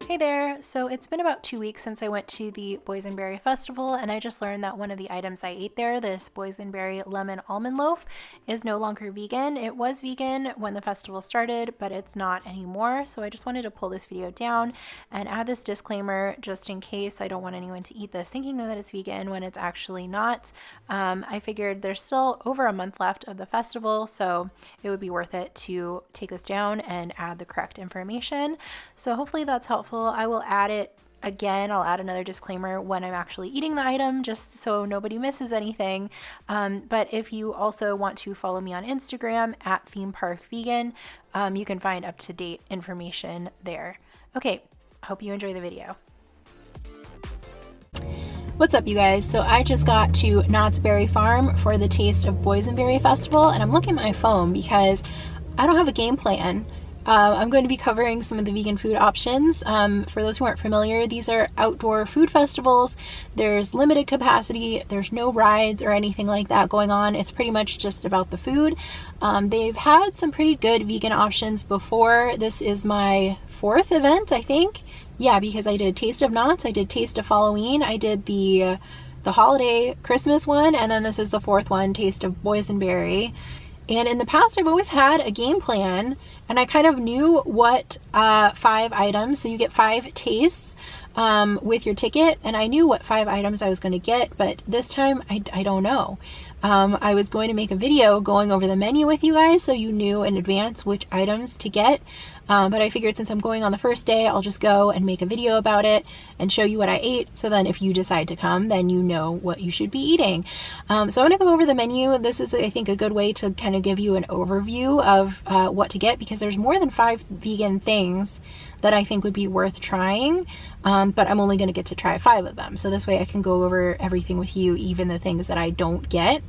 Hey there! So it's been about 2 weeks since I went to the Boysenberry Festival, and I just learned that one of the items I ate there, this Boysenberry Lemon Almond Loaf, is no longer vegan. It was vegan when the festival started, but it's not anymore. So I just wanted to pull this video down and add this disclaimer just in case. I don't want anyone to eat this thinking that it's vegan when it's actually not. I figured there's still over a month left of the festival, so it would be worth it to take this down and add the correct information. So hopefully that's helpful. I will add it again. I'll add another disclaimer when I'm actually eating the item, just so nobody misses anything. But if you also want to follow me on Instagram at themeparkvegan, you can find up-to-date information there. Okay, hope you enjoy the video. What's up, you guys? So I just got to Knott's Berry Farm for the Taste of Boysenberry Festival, and I'm looking at my phone because I don't have a game plan. I'm going to be covering some of the vegan food options. For those who aren't familiar, these are outdoor food festivals. There's limited capacity. There's no rides or anything like that going on. It's pretty much just about the food. They've had some pretty good vegan options before. This is my 4th event, I think. Yeah, because I did Taste of Knott's, I did Taste of Halloween, I did the holiday Christmas one, and then this is the 4th one, Taste of Boysenberry. And in the past, I've always had a game plan, and I kind of knew what 5 items, so you get 5 tastes with your ticket, and I knew what 5 items I was going to get, but this time I don't know. I was going to make a video going over the menu with you guys so you knew in advance which items to get, but I figured since I'm going on the first day, I'll just go and make a video about it and show you what I ate, so then if you decide to come, then you know what you should be eating. So I'm going to go over the menu. This is, I think, a good way to kind of give you an overview of what to get, because there's more than 5 vegan things that I think would be worth trying, but I'm only going to get to try 5 of them, so this way I can go over everything with you, even the things that I don't get.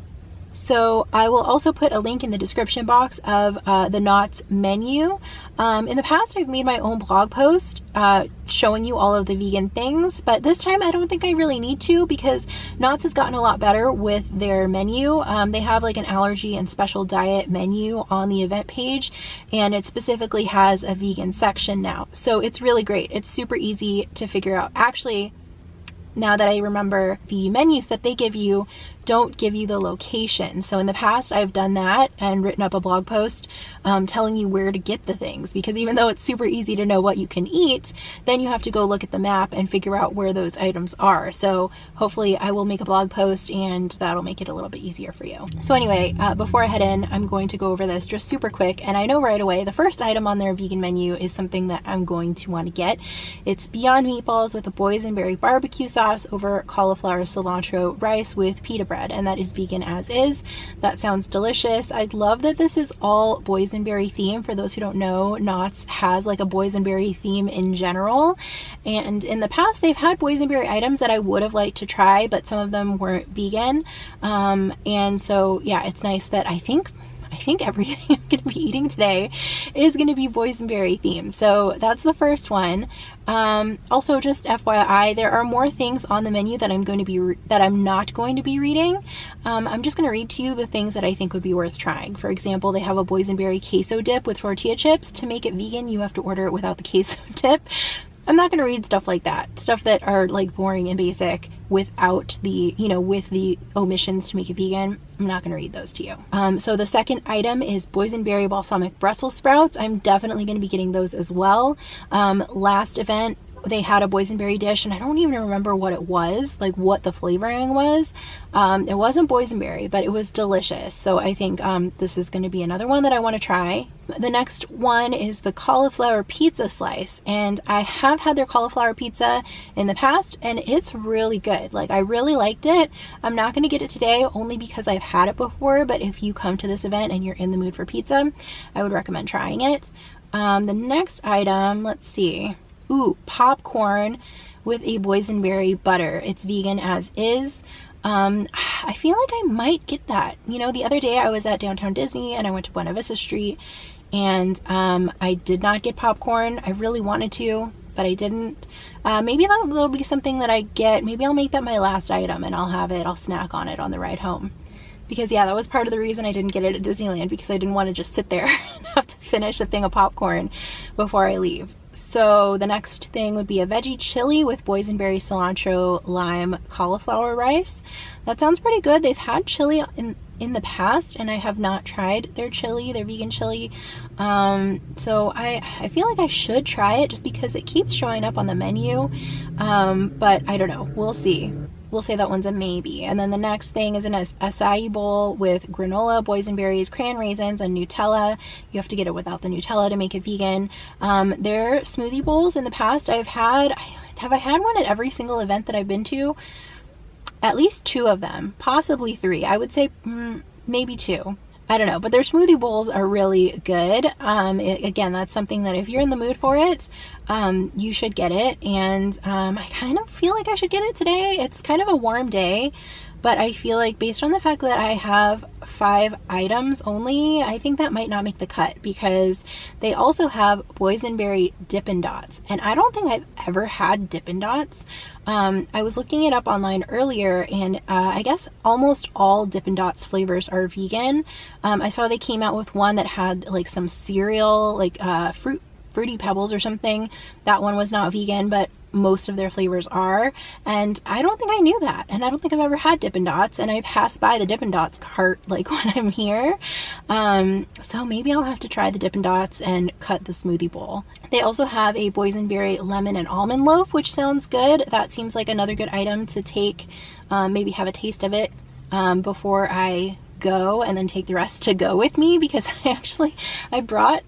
So I will also put a link in the description box of the Knott's menu. In the past, I've made my own blog post showing you all of the vegan things, but this time I don't think I really need to, because Knott's has gotten a lot better with their menu. They have like an allergy and special diet menu on the event page, and it specifically has a vegan section now. So it's really great. It's super easy to figure out. Actually, now that I remember, the menus that they give you don't give you the location. So in the past, I've done that and written up a blog post telling you where to get the things, because even though it's super easy to know what you can eat, then you have to go look at the map and figure out where those items are. So hopefully I will make a blog post and that'll make it a little bit easier for you. So anyway, before I head in, I'm going to go over this just super quick. And I know right away, the first item on their vegan menu is something that I'm going to want to get. It's Beyond Meatballs with a Boysenberry Barbecue Sauce over Cauliflower Cilantro Rice with Pita Bread, and that is vegan as is. That sounds delicious. I love that this is all Boysenberry theme. For those who don't know, Knott's has like a Boysenberry theme in general, and in the past they've had Boysenberry items that I would have liked to try, but some of them weren't vegan, and so yeah, it's nice that I think everything I'm going to be eating today is going to be Boysenberry themed. So that's the first one. Also, just FYI, there are more things on the menu that I'm not going to be reading. I'm just going to read to you the things that I think would be worth trying. For example, they have a Boysenberry Queso Dip with tortilla chips. To make it vegan, you have to order it without the queso dip. I'm not going to read stuff like that, stuff that are like boring and basic without the, with the omissions to make it vegan. I'm not going to read those to you. So the second item is Boysenberry Balsamic Brussels sprouts. I'm definitely going to be getting those as well. Last event, they had a boysenberry dish, and I don't even remember what it was, like what the flavoring was. It wasn't boysenberry, but it was delicious. So I think this is going to be another one that I want to try. The next one is the cauliflower pizza slice, and I have had their cauliflower pizza in the past, and it's really good. Like, I really liked it. I'm not going to get it today only because I've had it before, but if you come to this event and you're in the mood for pizza, I would recommend trying it. The next item, let's see. Ooh, popcorn with a boysenberry butter. It's vegan as is. I feel like I might get that. The other day I was at Downtown Disney and I went to Buena Vista Street, and I did not get popcorn. I really wanted to, but I didn't. Maybe that'll be something that I get. Maybe I'll make that my last item and I'll snack on it on the ride home. Because yeah, that was part of the reason I didn't get it at Disneyland, because I didn't want to just sit there and have to finish a thing of popcorn before I leave. So the next thing would be a veggie chili with boysenberry, cilantro, lime, cauliflower rice. That sounds pretty good. They've had chili in the past, and I have not tried their chili, their vegan chili. So I feel like I should try it just because it keeps showing up on the menu. But I don't know. We'll see. We'll say that one's a maybe. And then the next thing is an acai bowl with granola, boysenberries, cran raisins, and Nutella. You have to get it without the Nutella to make it vegan. Their smoothie bowls in the past, have I had one at every single event that I've been to? At least 2 of them, possibly 3. I would say maybe 2. I don't know, but their smoothie bowls are really good. Again, that's something that if you're in the mood for it, you should get it. And I kind of feel like I should get it today. It's kind of a warm day, but I feel like based on the fact that I have 5 items only, I think that might not make the cut, because they also have boysenberry Dippin' Dots, and I don't think I've ever had Dippin' Dots. I was looking it up online earlier, and I guess almost all Dippin' Dots flavors are vegan. I saw they came out with one that had like some cereal, like Fruity Pebbles or something. That one was not vegan, but most of their flavors are, and I don't think I knew that, and I don't think I've ever had Dippin' Dots, and I pass by the Dippin' Dots cart like when I'm here. So maybe I'll have to try the Dippin' Dots and cut the smoothie bowl. They also have a boysenberry lemon and almond loaf, which sounds good. That seems like another good item to take, maybe have a taste of it before I go, and then take the rest to go with me, because I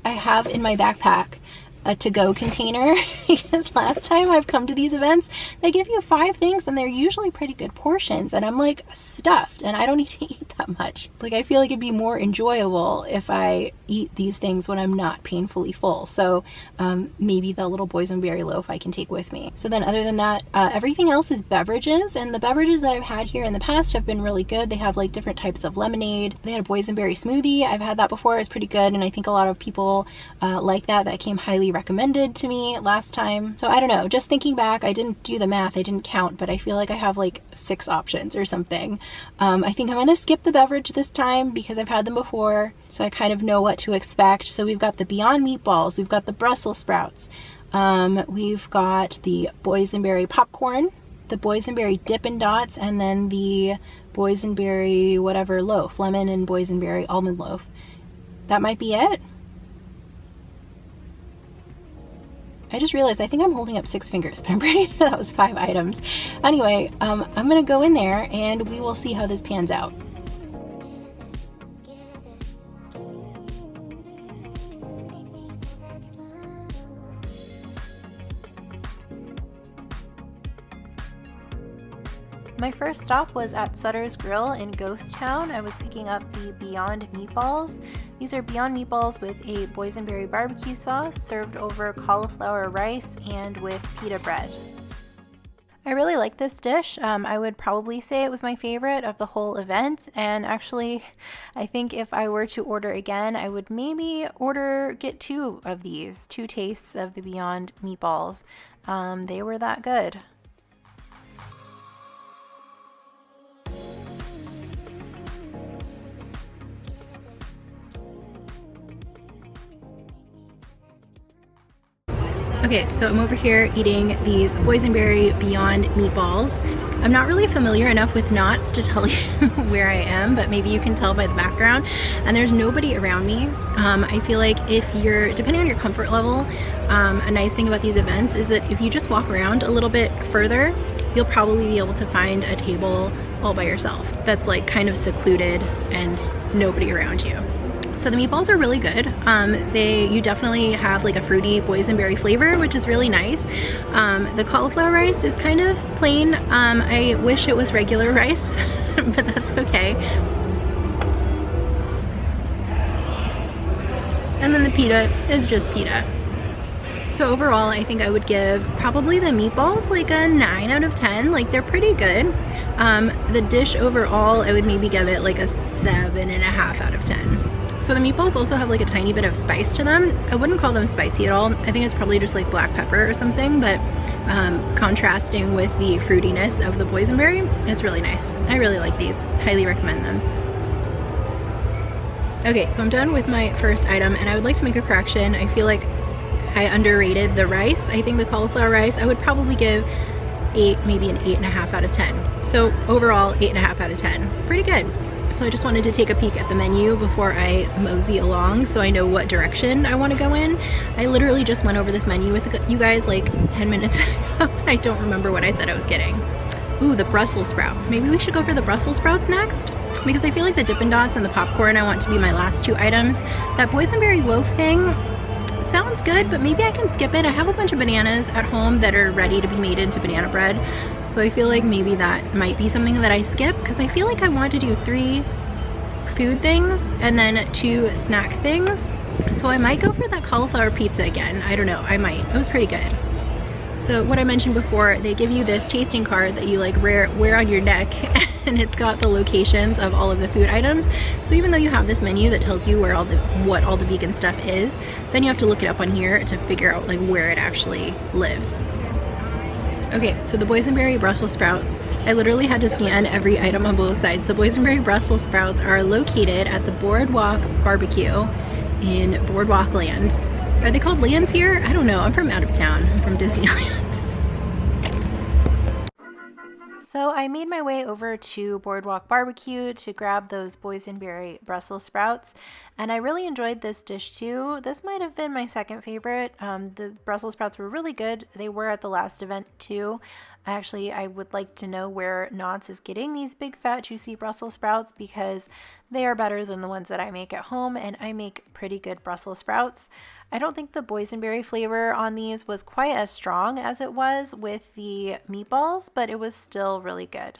have in my backpack a to-go container, because last time I've come to these events, they give you 5 things and they're usually pretty good portions, and I'm like stuffed and I don't need to eat that much. Like, I feel like it'd be more enjoyable if I eat these things when I'm not painfully full. So maybe the little boysenberry loaf I can take with me. So then other than that, everything else is beverages, and the beverages that I've had here in the past have been really good. They have like different types of lemonade. They had a boysenberry smoothie. I've had that before. It's pretty good, and I think a lot of people like that. That came highly recommended to me last time. So I don't know, just thinking back, I didn't do the math, I didn't count, but I feel like I have like 6 options or something. I think I'm gonna skip the beverage this time because I've had them before, so I kind of know what to expect. So we've got the Beyond Meatballs, we've got the Brussels sprouts, we've got the boysenberry popcorn, the boysenberry Dippin' Dots, and then the boysenberry whatever loaf, lemon and boysenberry almond loaf. That might be it. I just realized I think I'm holding up 6 fingers, but I'm pretty sure that was 5 items. Anyway, I'm gonna go in there and we will see how this pans out. My first stop was at Sutter's Grill in Ghost Town. I was picking up the Beyond Meatballs. These are Beyond Meatballs with a Boysenberry Barbecue Sauce served over cauliflower rice and with pita bread. I really like this dish. I would probably say it was my favorite of the whole event, and actually I think if I were to order again, I would maybe get 2 of these, 2 tastes of the Beyond Meatballs. They were that good. Okay, so I'm over here eating these Boysenberry Beyond Meatballs. I'm not really familiar enough with KNOTT to tell you where I am, but maybe you can tell by the background. And there's nobody around me. I feel like depending on your comfort level, a nice thing about these events is that if you just walk around a little bit further, you'll probably be able to find a table all by yourself that's like kind of secluded and nobody around you. So the meatballs are really good. You definitely have like a fruity boysenberry flavor, which is really nice. The cauliflower rice is kind of plain. I wish it was regular rice, but that's okay. And then the pita is just pita. So overall, I think I would give probably the meatballs like a 9 out of 10. Like, they're pretty good. The dish overall, I would maybe give it like a 7.5 out of 10. So the meatballs also have like a tiny bit of spice to them. I wouldn't call them spicy at all. I think it's probably just like black pepper or something, but contrasting with the fruitiness of the boysenberry, it's really nice. I really like these. Highly recommend them. Okay, so I'm done with my first item, and I would like to make a correction. I feel like I underrated the rice. I think the cauliflower rice I would probably give 8, maybe an 8.5 out of 10. So overall 8.5 out of 10. Pretty good. So I just wanted to take a peek at the menu before I mosey along so I know what direction I want to go in. I literally just went over this menu with you guys like 10 minutes ago. I don't remember what I said I was getting. Ooh, the Brussels sprouts. Maybe we should go for the Brussels sprouts next, because I feel like the Dippin' Dots and the popcorn I want to be my last 2 items. That boysenberry loaf thing sounds good, but maybe I can skip it. I have a bunch of bananas at home that are ready to be made into banana bread. So I feel like maybe that might be something that I skip, because I feel like I want to do 3 food things and then 2 snack things. So I might go for that cauliflower pizza again. I don't know, I might. It was pretty good. So what I mentioned before, they give you this tasting card that you like wear on your neck, and it's got the locations of all of the food items. So even though you have this menu that tells you where what all the vegan stuff is, then you have to look it up on here to figure out like where it actually lives. Okay, so the boysenberry Brussels sprouts, I literally had to scan every item on both sides. The boysenberry Brussels sprouts are located at the Boardwalk Barbecue in Boardwalk Land. Are they called lands here? I don't know. I'm from out of town. I'm from Disneyland. So I made my way over to Boardwalk Barbecue to grab those boysenberry Brussels sprouts, and I really enjoyed this dish too. This might have been my second favorite. The Brussels sprouts were really good. They were at the last event too. Actually, I would like to know where KNOTT is getting these big fat juicy Brussels sprouts, because they are better than the ones that I make at home, and I make pretty good Brussels sprouts. I don't think the boysenberry flavor on these was quite as strong as it was with the meatballs, but it was still really good.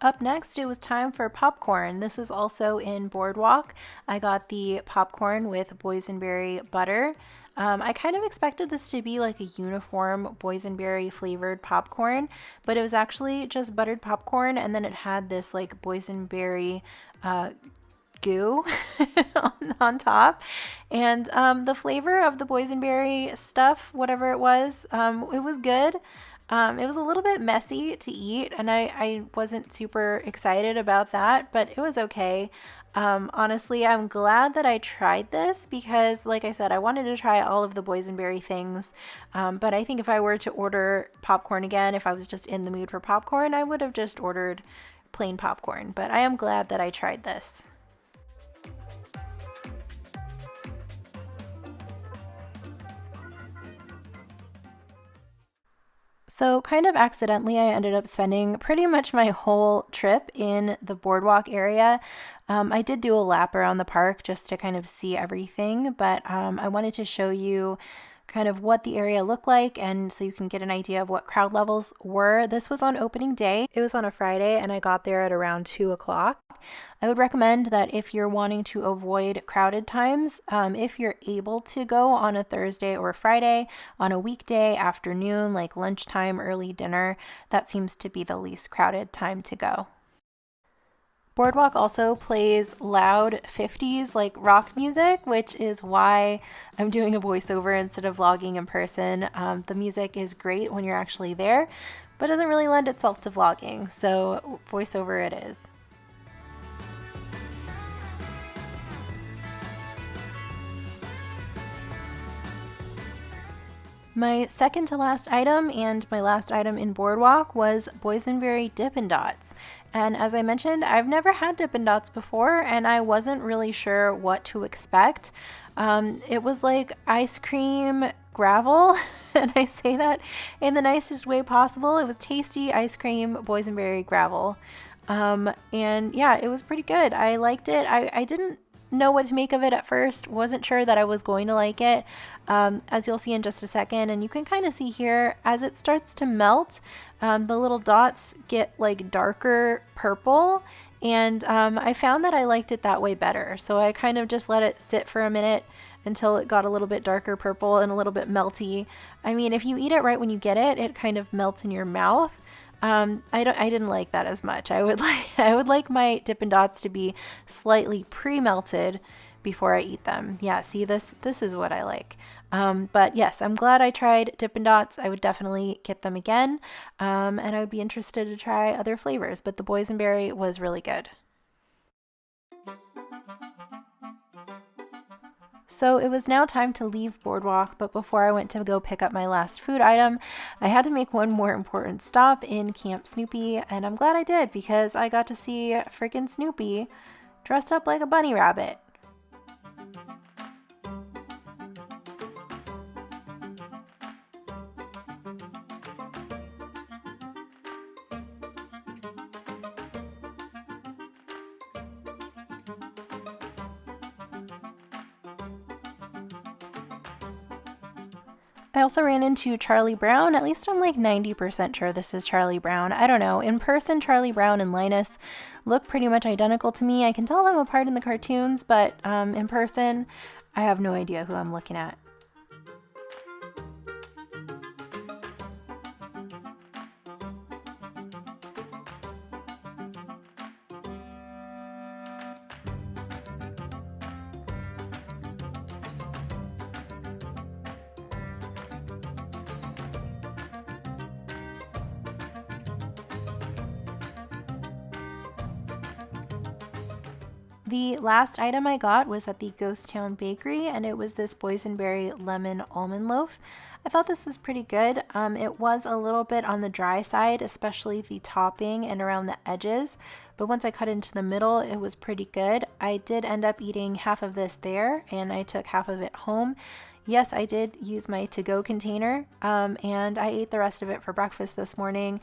Up next, it was time for popcorn. This is also in Boardwalk. I got the popcorn with boysenberry butter. I kind of expected this to be like a uniform boysenberry flavored popcorn, but it was actually just buttered popcorn, and then it had this like boysenberry goo on top. And the flavor of the boysenberry stuff, whatever it was good. It was a little bit messy to eat, and I wasn't super excited about that, but it was okay. Honestly, I'm glad that I tried this, because like I said, I wanted to try all of the boysenberry things, but I think if I were to order popcorn again, if I was just in the mood for popcorn, I would have just ordered plain popcorn, but I am glad that I tried this. So kind of accidentally, I ended up spending pretty much my whole trip in the Boardwalk area. I did do a lap around the park just to kind of see everything, but I wanted to show you kind of what the area looked like, and so you can get an idea of what crowd levels were. This was on opening day. It was on a Friday, and I got there at around 2 o'clock. I would recommend that if you're wanting to avoid crowded times, if you're able to go on a Thursday or Friday, on a weekday afternoon, like lunchtime, early dinner, that seems to be the least crowded time to go. Boardwalk also plays loud 50s like rock music, which is why I'm doing a voiceover instead of vlogging in person. The music is great when you're actually there, but doesn't really lend itself to vlogging, so voiceover it is. My second to last item and my last item in Boardwalk was boysenberry Dippin' Dots. And as I mentioned, I've never had Dippin' Dots before, and I wasn't really sure what to expect. It was like ice cream gravel, and I say that in the nicest way possible. It was tasty ice cream boysenberry gravel. And yeah, it was pretty good. I liked it. I didn't know what to make of it at first, wasn't sure that I was going to like it, as you'll see in just a second. And you can kind of see here as it starts to melt, the little dots get like darker purple, and I found that I liked it that way better, so I kind of just let it sit for a minute until it got a little bit darker purple and a little bit melty. I mean, if you eat it right when you get it, it kind of melts in your mouth. I didn't like that as much. I would like my Dippin' Dots to be slightly pre-melted before I eat them. Yeah, see, this is what I like. But yes, I'm glad I tried Dippin' Dots. I would definitely get them again, and I would be interested to try other flavors, but the boysenberry was really good. So it was now time to leave Boardwalk, but before I went to go pick up my last food item, I had to make one more important stop in Camp Snoopy, and I'm glad I did because I got to see freaking Snoopy dressed up like a bunny rabbit. I also ran into Charlie Brown. At least I'm like 90% sure this is Charlie Brown. I don't know. In person, Charlie Brown and Linus look pretty much identical to me. I can tell them apart in the cartoons, but in person, I have no idea who I'm looking at. The last item I got was at the Ghost Town Bakery, and it was this Boysenberry lemon almond loaf. I thought this was pretty good. It was a little bit on the dry side, especially the topping and around the edges, but once I cut into the middle, it was pretty good. I did end up eating half of this there, and I took half of it home. Yes, I did use my to-go container, and I ate the rest of it for breakfast this morning.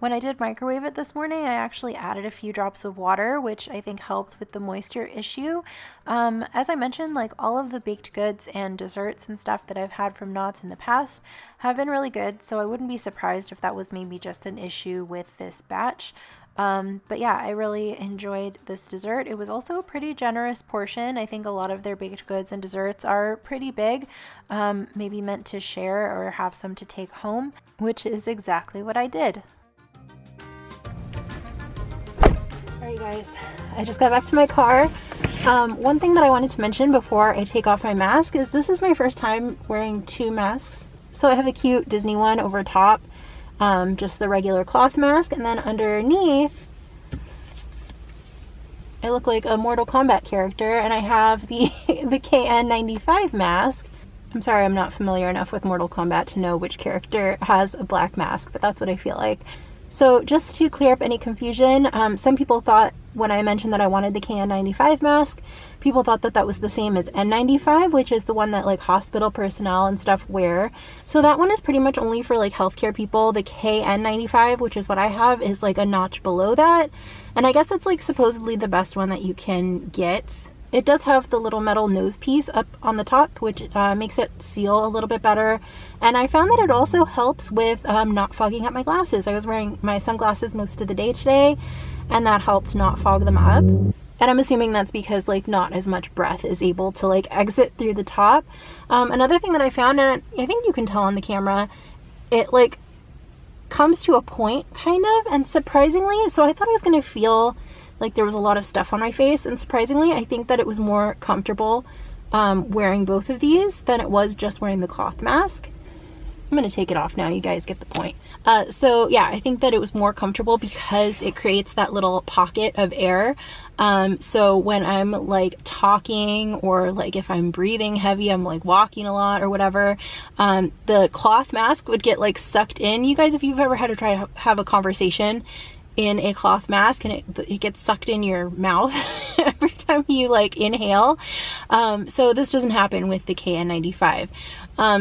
When I did microwave it this morning, I actually added a few drops of water, which I think helped with the moisture issue. As I mentioned, like all of the baked goods and desserts and stuff that I've had from KNOTT in the past have been really good, so I wouldn't be surprised if that was maybe just an issue with this batch. But yeah, I really enjoyed this dessert. It was also a pretty generous portion. I think a lot of their baked goods and desserts are pretty big, maybe meant to share or have some to take home, which is exactly what I did. Alright guys, I just got back to my car. One thing that I wanted to mention before I take off my mask is this is my first time wearing two masks. So I have a cute Disney one over top, just the regular cloth mask, and then underneath I look like a Mortal Kombat character, and I have the KN95 mask. I'm sorry, I'm not familiar enough with Mortal Kombat to know which character has a black mask, but that's what I feel like. So just to clear up any confusion, some people thought when I mentioned that I wanted the KN95 mask, people thought that that was the same as N95, which is the one that like hospital personnel and stuff wear. So that one is pretty much only for like healthcare people. The KN95, which is what I have, is like a notch below that. And I guess it's like supposedly the best one that you can get. It does have the little metal nose piece up on the top, which makes it seal a little bit better. And I found that it also helps with not fogging up my glasses. I was wearing my sunglasses most of the day today, and that helped not fog them up. And I'm assuming that's because like not as much breath is able to like exit through the top. Another thing that I found, and I think you can tell on the camera, it like comes to a point kind of, and surprisingly, so I thought I was gonna feel like there was a lot of stuff on my face, and surprisingly I think that it was more comfortable wearing both of these than it was just wearing the cloth mask. I'm gonna take it off now, you guys get the point. So yeah, I think that it was more comfortable because it creates that little pocket of air. So when I'm like talking, or like if I'm breathing heavy, I'm like walking a lot or whatever, the cloth mask would get like sucked in. You guys, if you've ever had to try to have a conversation in a cloth mask and it gets sucked in your mouth every time you like inhale. So this doesn't happen with the KN95.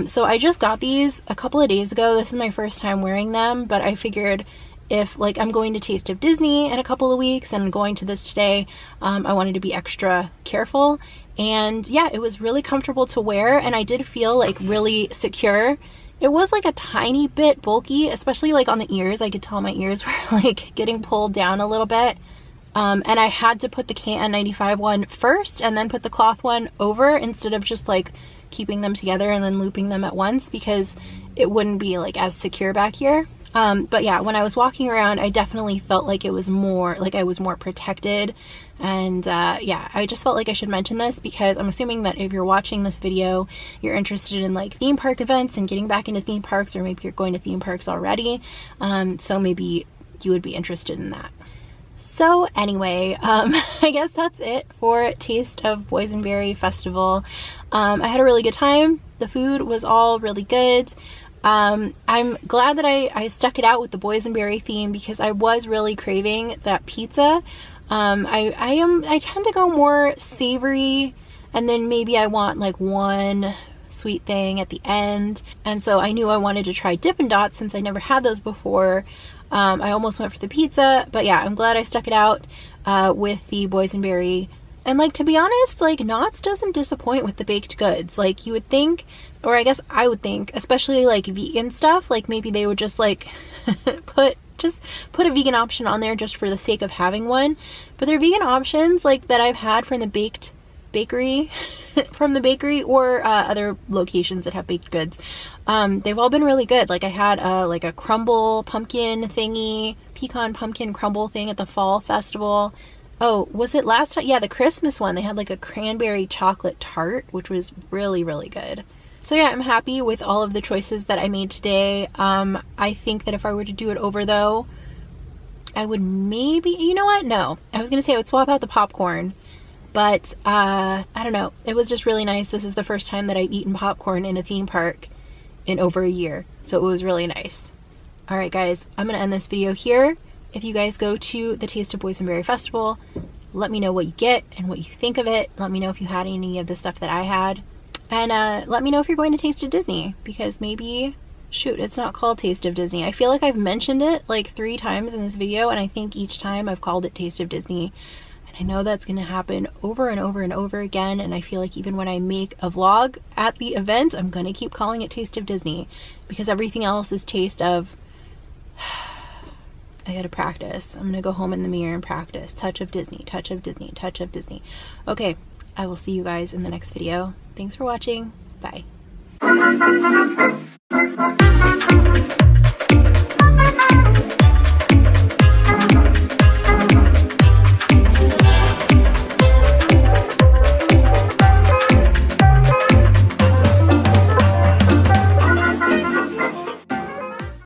So I just got these a couple of days ago. This is my first time wearing them, but I figured if like I'm going to Taste of Disney in a couple of weeks and going to this today, I wanted to be extra careful. And yeah, it was really comfortable to wear, and I did feel like really secure. It was like a tiny bit bulky, especially like on the ears. I could tell my ears were like getting pulled down a little bit. And I had to put the KN95 one first and then put the cloth one over, instead of just like keeping them together and then looping them at once, because it wouldn't be like as secure back here. But yeah, when I was walking around, I definitely felt like it was more, like I was more protected. And yeah, I just felt like I should mention this because I'm assuming that if you're watching this video, you're interested in like theme park events and getting back into theme parks, or maybe you're going to theme parks already. So maybe you would be interested in that. So anyway, I guess that's it for Taste of Boysenberry Festival. I had a really good time. The food was all really good. I'm glad that I stuck it out with the boysenberry theme because I was really craving that pizza. I tend to go more savory, and then maybe I want like one sweet thing at the end. And so I knew I wanted to try Dippin' Dots since I never had those before. I almost went for the pizza, but yeah, I'm glad I stuck it out with the boysenberry. And like, to be honest, like KNOTT doesn't disappoint with the baked goods. Like you would think, or I guess I would think, especially like vegan stuff, like maybe they would just like put a vegan option on there just for the sake of having one. But their vegan options like that I've had from the bakery or other locations that have baked goods, they've all been really good. Like I had like a crumble pumpkin thingy, pecan pumpkin crumble thing at the fall festival. Oh, was it last time? Yeah, the Christmas one. They had like a cranberry chocolate tart, which was really, really good. So yeah, I'm happy with all of the choices that I made today. I think that if I were to do it over though, I would maybe, you know what? No, I was gonna say I would swap out the popcorn, but I don't know. It was just really nice. This is the first time that I've eaten popcorn in a theme park in over a year. So it was really nice. All right, guys, I'm gonna end this video here. If you guys go to the Taste of Boysenberry Festival, let me know what you get and what you think of it. Let me know if you had any of the stuff that I had. And let me know if you're going to Taste of Disney, because maybe, shoot, it's not called Taste of Disney. I feel like I've mentioned it like 3 times in this video, and I think each time I've called it Taste of Disney. And I know that's going to happen over and over and over again, and I feel like even when I make a vlog at the event, I'm going to keep calling it Taste of Disney, because everything else is Taste of... I gotta practice. I'm gonna go home in the mirror and practice. Touch of Disney, touch of Disney, touch of Disney. Okay, I will see you guys in the next video. Thanks for watching. Bye.